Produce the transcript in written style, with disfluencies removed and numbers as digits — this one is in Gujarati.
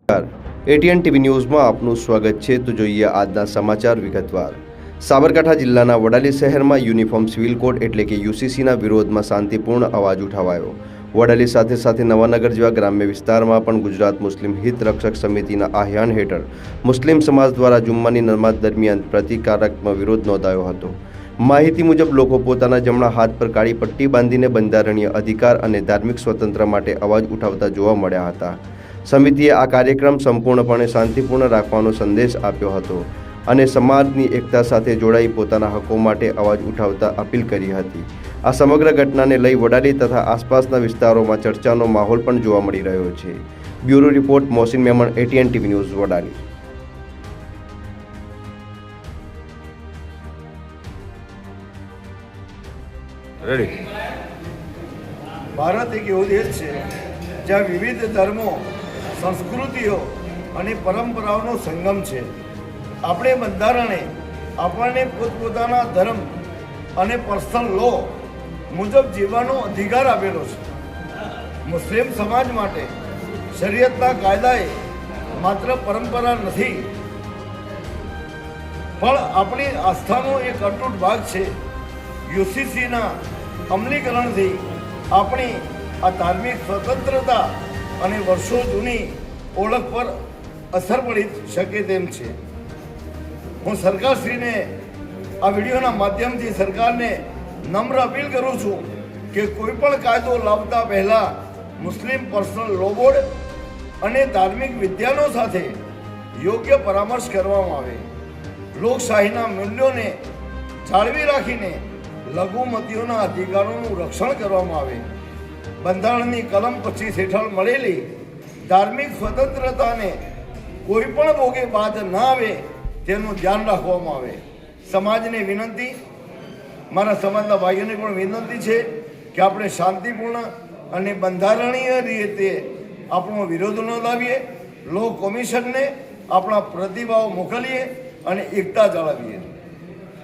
एटीएन टीवी न्यूज़ में आपનું સ્વાગત છે। તો જોઈએ આજના સમાચાર વિગતવાર। સાબરકાંઠા જિલ્લાના વડાલી શહેરમાં યુનિફોર્મ સિવિલ કોડ એટલે કે યુસીસીના વિરોધમાં શાંતિપૂર્ણ અવાજ ઉઠાવાયો। વડાલી સાથે સાથે નવાનગર જેવા ગ્રામ્ય વિસ્તારમાં પણ ગુજરાત મુસ્લિમ હિત રક્ષક સમિતિના આહ્વાન હેઠળ મુસ્લિમ સમાજ દ્વારા જુમ્માની નમાઝ દરમિયાન પ્રતિકારાત્મક વિરોધ નોંધાયો હતો। માહિતી મુજબ લોકો પોતાના જમણા હાથ પર કાળી પટ્ટી બાંધીને બંધારણીય અધિકાર અને ધાર્મિક સ્વતંત્રતા માટે અવાજ ઉઠાવતા જોવા મળ્યા હતા। સમિતિએ આ કાર્યક્રમ સંપૂર્ણપણે શાંતિપૂર્ણ રાખવાનો સંદેશ આપ્યો હતો અને સમાજની એકતા સાથે જોડાઈ પોતાના હકો માટે અવાજ ઉઠાવતા અપીલ કરી હતી। આ સમગ્ર ઘટનાને લઈ વડાલી તથા આસપાસના વિસ્તારોમાં ચર્ચાનો માહોલ પણ જોવા મળી રહ્યો છે। Bureau report Mohsin Memon, ATN TV news, Vadali. Bharat એક એવો દેશ છે જ્યાં વિવિધ ધર્મો, સંસ્કૃતિઓ અને પરંપરાઓનો સંગમ છે। આપણે બંધારણે આપણને પોતપોતાના ધર્મ અને પર્સનલ લો મુજબ જીવવાનો અધિકાર આપેલો છે। મુસ્લિમ સમાજ માટે શરીયતના કાયદાએ માત્ર પરંપરા નથી પણ આપણી આસ્થાનો એક અતૂટ ભાગ છે। યુસીસીના અમલીકરણથી આપણી આ ધાર્મિક સ્વતંત્રતા અને વર્ષો જૂની ઓળખ પર અસર પડી શકે તેમ છે। હું સરકારશ્રીને આ વિડીયોના માધ્યમથી સરકારને નમ્ર અપીલ કરું છું કે કોઈપણ કાયદો લાવતા પહેલાં મુસ્લિમ પર્સનલ લો બોર્ડ અને ધાર્મિક વિદ્વાનો સાથે યોગ્ય પરામર્શ કરવામાં આવે। લોકશાહીના મૂલ્યોને જાળવી રાખીને લઘુમતીઓના અધિકારોનું રક્ષણ કરવામાં આવે। બંધારણની કલમ 25 હેઠળ મળેલી ધાર્મિક સ્વતંત્રતાને કોઈ પણ ભોગે બાદ ના આવે તેનું ધ્યાન રાખવામાં આવે। સમાજને વિનંતી, મારા સમાજના ભાઈઓને પણ વિનંતી છે કે આપણે શાંતિપૂર્ણ અને બંધારણીય રીતે આપણો વિરોધ નોંધાવીએ, લો કમિશનને આપણા પ્રતિભાવો મોકલીએ અને એકતા જાળવીએ।